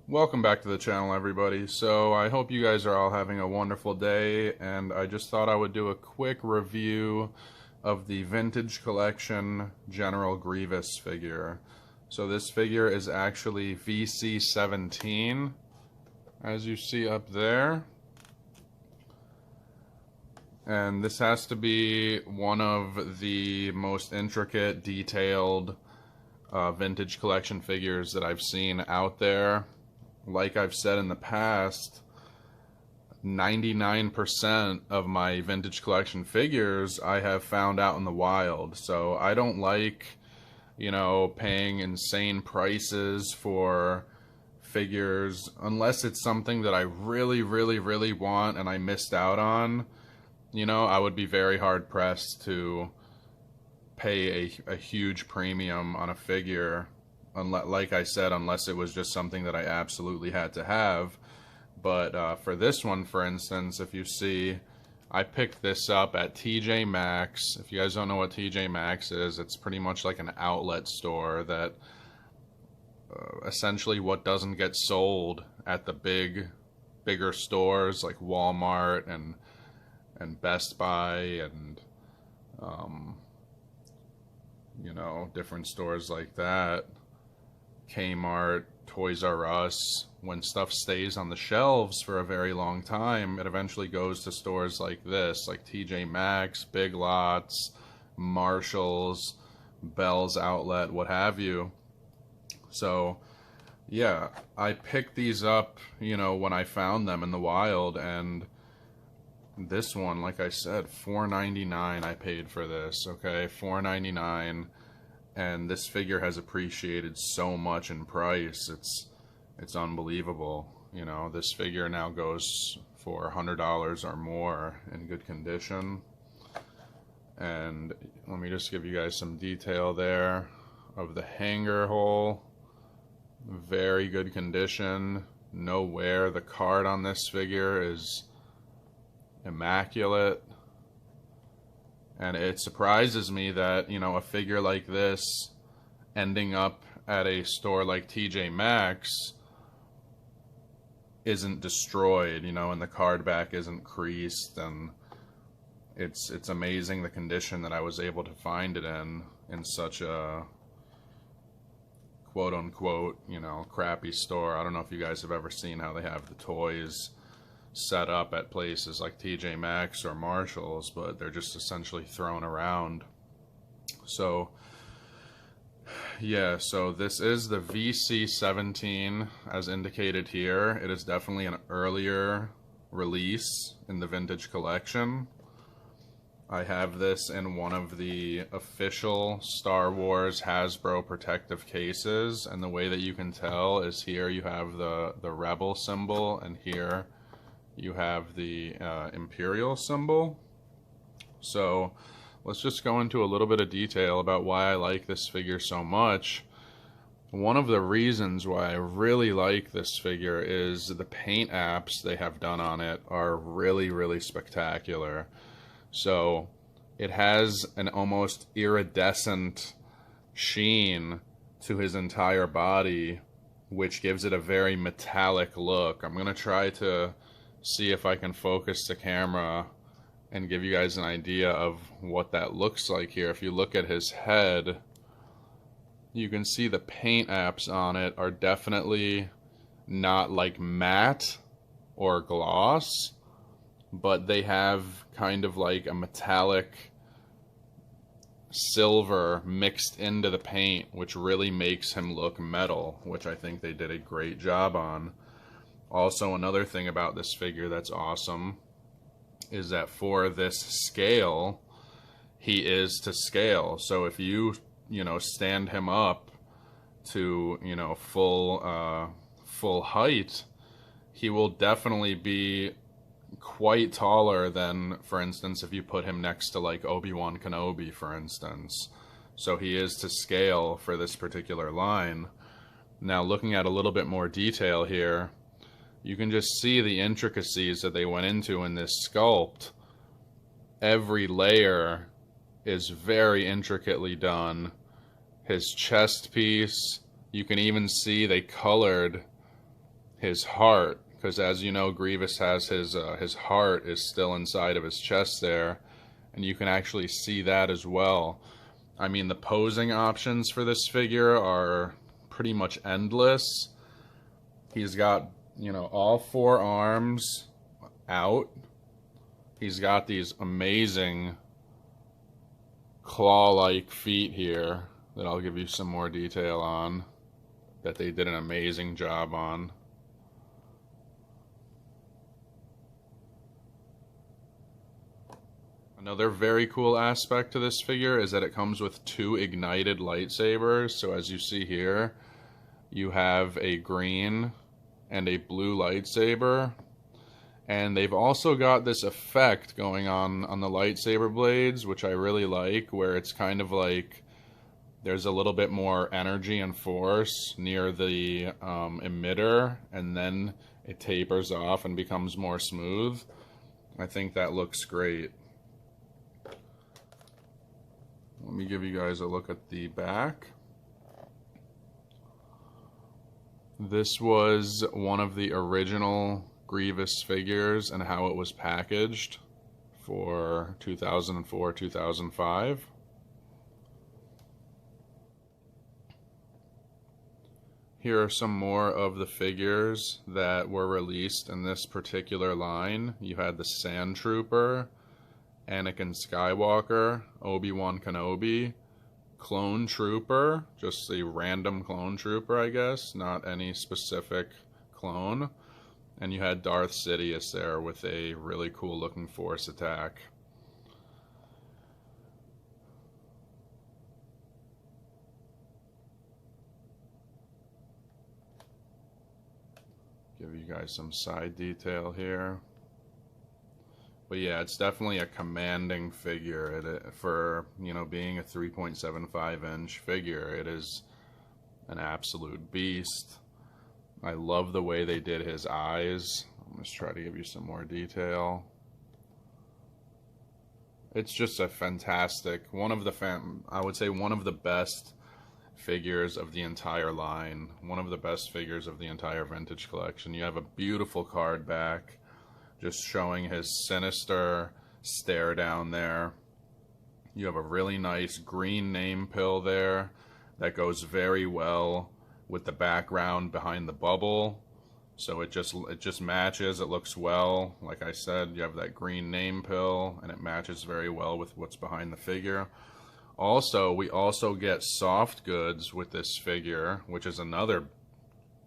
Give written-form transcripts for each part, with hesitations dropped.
Welcome back to the channel, everybody. So I hope you guys are all having a wonderful day, and I just thought I would do a quick review of the Vintage Collection General Grievous figure. So this figure is actually VC17, as you see up there. And this has to be one of the most intricate, detailed Vintage Collection figures that I've seen out there. Like I've said in the past, 99% of my Vintage Collection figures I have found out in the wild. So I don't like, paying insane prices for figures unless it's something that I really, really, really want and I missed out on. I would be very hard pressed to pay a huge premium on a figure, like I said, unless it was just something that I absolutely had to have. But for this one, for instance, if you see, I picked this up at TJ Maxx. If you guys don't know what TJ Maxx is, it's pretty much like an outlet store that essentially what doesn't get sold at the bigger stores like Walmart and Best Buy and different stores like that, Kmart, Toys R Us. When stuff stays on the shelves for a very long time, it eventually goes to stores like this, like TJ Maxx, Big Lots, Marshalls, Bell's Outlet, what have you. So yeah, I picked these up, when I found them in the wild, and this one, like I said, $4.99 I paid for this, okay? $4.99, and this figure has appreciated so much in price. It's unbelievable. This figure now goes for $100 or more in good condition. And let me just give you guys some detail there of the hanger hole. Very good condition, no wear. The card on this figure is immaculate, and it surprises me that a figure like this ending up at a store like TJ Maxx isn't destroyed, and the card back isn't creased, and it's amazing the condition that I was able to find it in such a quote unquote crappy store. I don't know if you guys have ever seen how they have the toys set up at places like TJ Maxx or Marshalls, but they're just essentially thrown around. So yeah, so this is the VC17 as indicated here. It is definitely an earlier release in the Vintage Collection. I have this in one of the official Star Wars Hasbro protective cases, and the way that you can tell is here you have the Rebel symbol, and here you have the Imperial symbol. So let's just go into a little bit of detail about why I like this figure so much. One of the reasons why I really like this figure is the paint apps they have done on it are really, really spectacular. So it has an almost iridescent sheen to his entire body, which gives it a very metallic look. I'm going to try to see if I can focus the camera and give you guys an idea of what that looks like here. If you look at his head, you can see the paint apps on it are definitely not like matte or gloss, but they have kind of like a metallic silver mixed into the paint, which really makes him look metal, which I think they did a great job on. Also, another thing about this figure that's awesome is that for this scale, he is to scale. So if you, stand him up to, full height, he will definitely be quite taller than, for instance, if you put him next to like Obi-Wan Kenobi, for instance. So he is to scale for this particular line. Now, looking at a little bit more detail here, you can just see the intricacies that they went into in this sculpt. Every layer is very intricately done. His chest piece, you can even see they colored his heart, because as you know, Grievous has his heart is still inside of his chest there, and you can actually see that as well. I mean, the posing options for this figure are pretty much endless. He's got, you know, all four arms out. He's got these amazing claw-like feet here that I'll give you some more detail on, that they did an amazing job on. Another very cool aspect to this figure is that it comes with 2 ignited lightsabers. So as you see here, you have a green and a blue lightsaber. And they've also got this effect going on the lightsaber blades, which I really like, where it's kind of like there's a little bit more energy and force near the emitter, and then it tapers off and becomes more smooth. I think that looks great. Let me give you guys a look at the back. This was one of the original Grievous figures and how it was packaged for 2004-2005. Here are some more of the figures that were released in this particular line. You had the Sand Trooper, Anakin Skywalker, Obi-Wan Kenobi, Clone Trooper, just a random Clone Trooper, I guess, not any specific clone. And you had Darth Sidious there with a really cool looking Force attack. Give you guys some side detail here. But yeah, it's definitely a commanding figure. For, you know, being a 3.75-inch figure, it is an absolute beast. I love the way they did his eyes. I'm just trying to give you some more detail. It's just a fantastic, I would say one of the best figures of the entire line. One of the best figures of the entire vintage collection. You have a beautiful Cardback, just showing his sinister stare down there. You have a really nice green name pill there that goes very well with the background behind the bubble. So it just matches, it looks well. Like I said, you have that green name pill and it matches very well with what's behind the figure. Also, we also get soft goods with this figure, which is another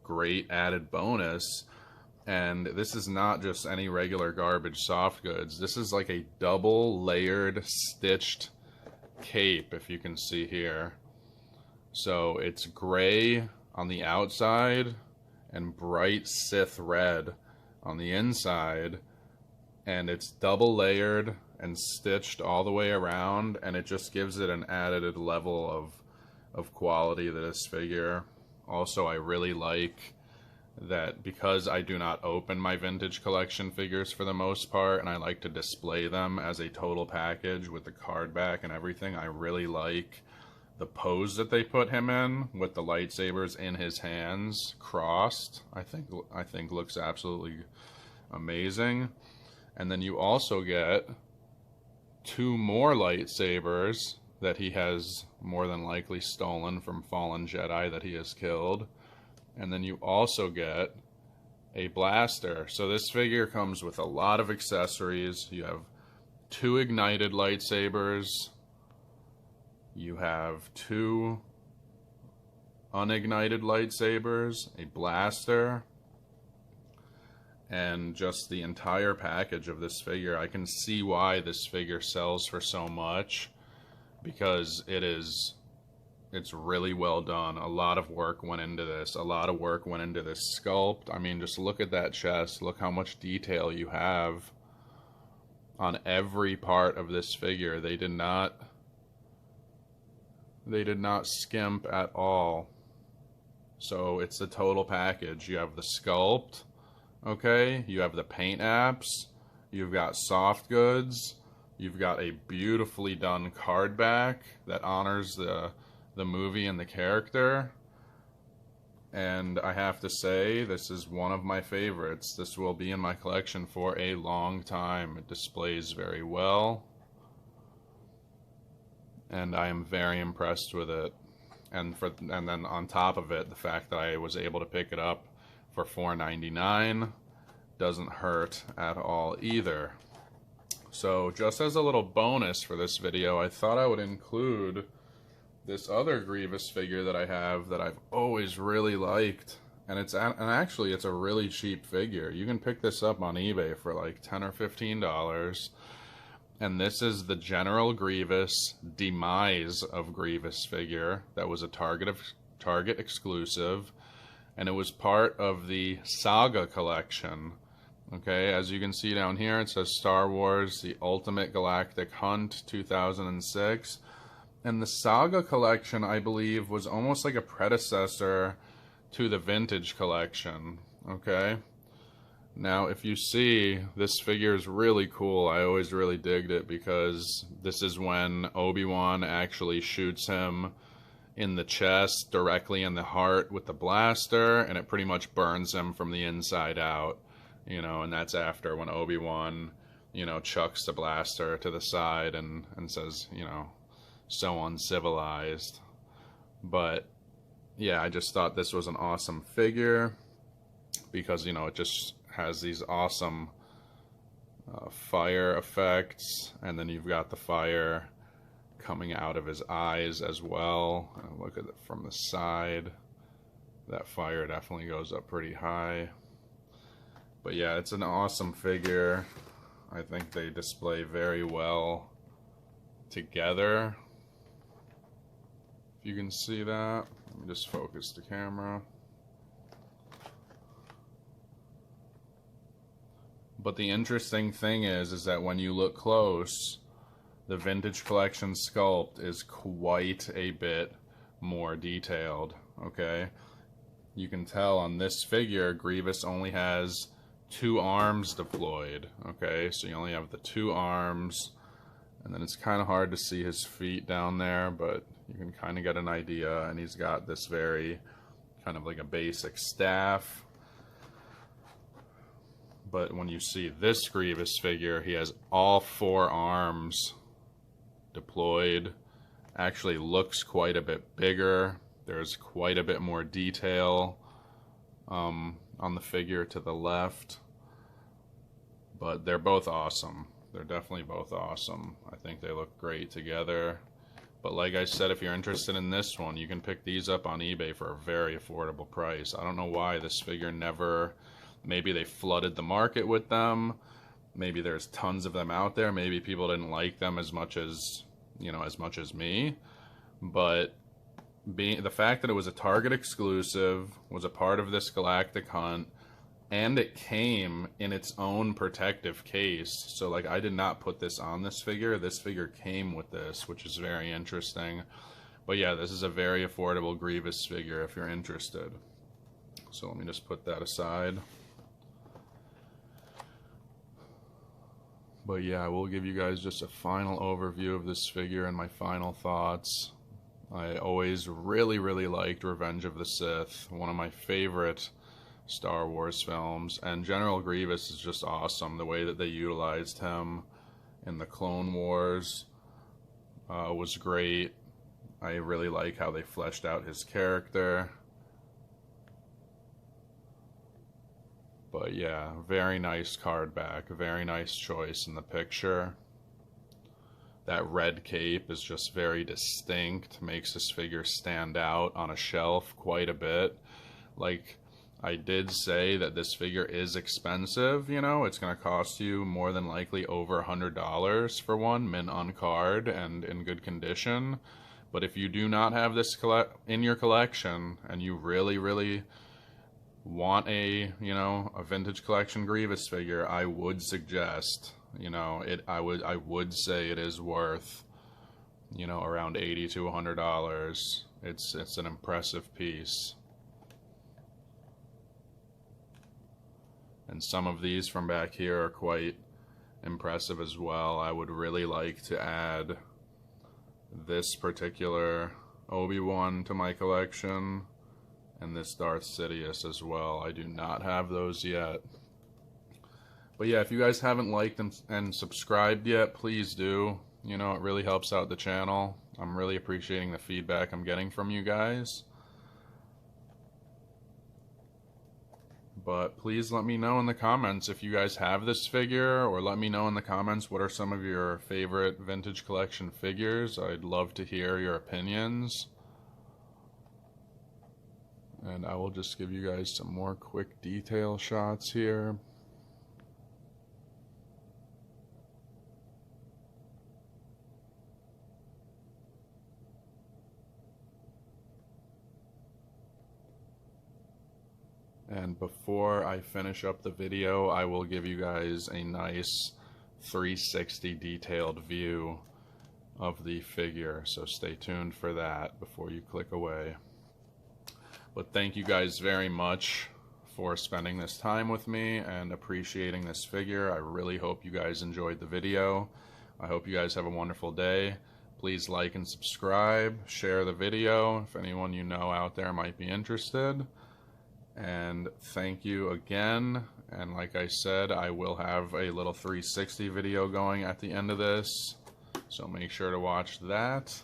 great added bonus. And this is not just any regular garbage soft goods. This is like a double layered stitched cape, if you can see here. So it's gray on the outside and bright Sith red on the inside. And it's double layered and stitched all the way around, and it just gives it an added level of quality to this figure. Also, I really like that because I do not open my vintage collection figures for the most part, and I like to display them as a total package with the Cardback and everything, I really like the pose that they put him in with the lightsabers in his hands crossed. I think looks absolutely amazing. And then you also get 2 more lightsabers that he has more than likely stolen from fallen Jedi that he has killed. And then you also get a blaster. So this figure comes with a lot of accessories. You have 2 ignited lightsabers. You have 2 unignited lightsabers, a blaster, and just the entire package of this figure. I can see why this figure sells for so much, because it's really well done. A lot of work went into this. A lot of work went into this sculpt. I mean, just look at that chest. Look how much detail you have on every part of this figure. They did not skimp at all. So it's the total package. You have the sculpt, okay? You have the paint apps. You've got soft goods. You've got a beautifully done Cardback that honors the movie and the character. and I have to say, this is one of my favorites. This will be in my collection for a long time. It displays very well, and I am very impressed with it. And then on top of it, the fact that I was able to pick it up for $4.99 doesn't hurt at all either. So just as a little bonus for this video, I thought I would include this other Grievous figure that I have that I've always really liked. And actually it's a really cheap figure. You can pick this up on eBay for like $10 or $15. And this is the General Grievous Demise of Grievous figure that was a Target exclusive, and it was part of the Saga collection. Okay, as you can see down here, it says Star Wars: The Ultimate Galactic Hunt 2006. And the Saga collection, I believe, was almost like a predecessor to the Vintage collection. Okay? Now, if you see, this figure is really cool. I always really digged it because this is when Obi-Wan actually shoots him in the chest, directly in the heart with the blaster, and it pretty much burns him from the inside out. You know, and that's after when Obi-Wan, you know, chucks the blaster to the side and says, you know, so uncivilized. But, yeah, I just thought this was an awesome figure because, you know, it just has these awesome fire effects, and then you've got the fire coming out of his eyes as well. Look at it from the side. That fire definitely goes up pretty high. But yeah, it's an awesome figure. I think they display very well together. If you can see that, let me just focus the camera. But the interesting thing is that when you look close, the Vintage Collection sculpt is quite a bit more detailed, okay? You can tell on this figure, Grievous only has 2 arms deployed, okay? So you only have the 2 arms, and then it's kind of hard to see his feet down there, but you can kind of get an idea, and he's got this very kind of like a basic staff. But when you see this Grievous figure, he has all 4 arms deployed. Actually looks quite a bit bigger. There's quite a bit more detail on the figure to the left. But they're both awesome. They're definitely both awesome. I think they look great together. But like I said, if you're interested in this one, you can pick these up on eBay for a very affordable price. I don't know why this figure never... Maybe they flooded the market with them. Maybe there's tons of them out there. Maybe people didn't like them as much as, you know, as much as me. But the fact that it was a Target exclusive, was a part of this Galactic Hunt, and it came in its own protective case. So, like, I did not put this on this figure. This figure came with this, which is very interesting. But yeah, this is a very affordable Grievous figure if you're interested. So let me just put that aside. But yeah, I will give you guys just a final overview of this figure and my final thoughts. I always really, really liked Revenge of the Sith, one of my favorite Star Wars films, and General Grievous is just awesome. The way that they utilized him in the Clone Wars was great. I really like how they fleshed out his character. But yeah, very nice Cardback, very nice choice in the picture. That red cape is just very distinct, makes this figure stand out on a shelf quite a bit. Like, I did say that this figure is expensive, you know, it's going to cost you more than likely over $100 for one, mint on card and in good condition. But if you do not have this in your collection and you really, really want a, you know, a Vintage Collection Grievous figure, I would suggest, you know, I would say it is worth, you know, around $80 to $100. It's an impressive piece. And some of these from back here are quite impressive as well. I would really like to add this particular Obi-Wan to my collection. and this Darth Sidious as well. I do not have those yet. But yeah, if you guys haven't liked and subscribed yet, please do. You know, it really helps out the channel. I'm really appreciating the feedback I'm getting from you guys. But please let me know in the comments if you guys have this figure, or let me know in the comments what are some of your favorite vintage collection figures. I'd love to hear your opinions. And I will just give you guys some more quick detail shots here. And before I finish up the video, I will give you guys a nice 360 detailed view of the figure. So stay tuned for that before you click away. But thank you guys very much for spending this time with me and appreciating this figure. I really hope you guys enjoyed the video. I hope you guys have a wonderful day. Please like and subscribe, share the video if anyone you know out there might be interested. And thank you again. And like I said, I will have a little 360 video going at the end of this, so make sure to watch that.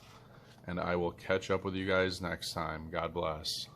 And I will catch up with you guys next time. God bless.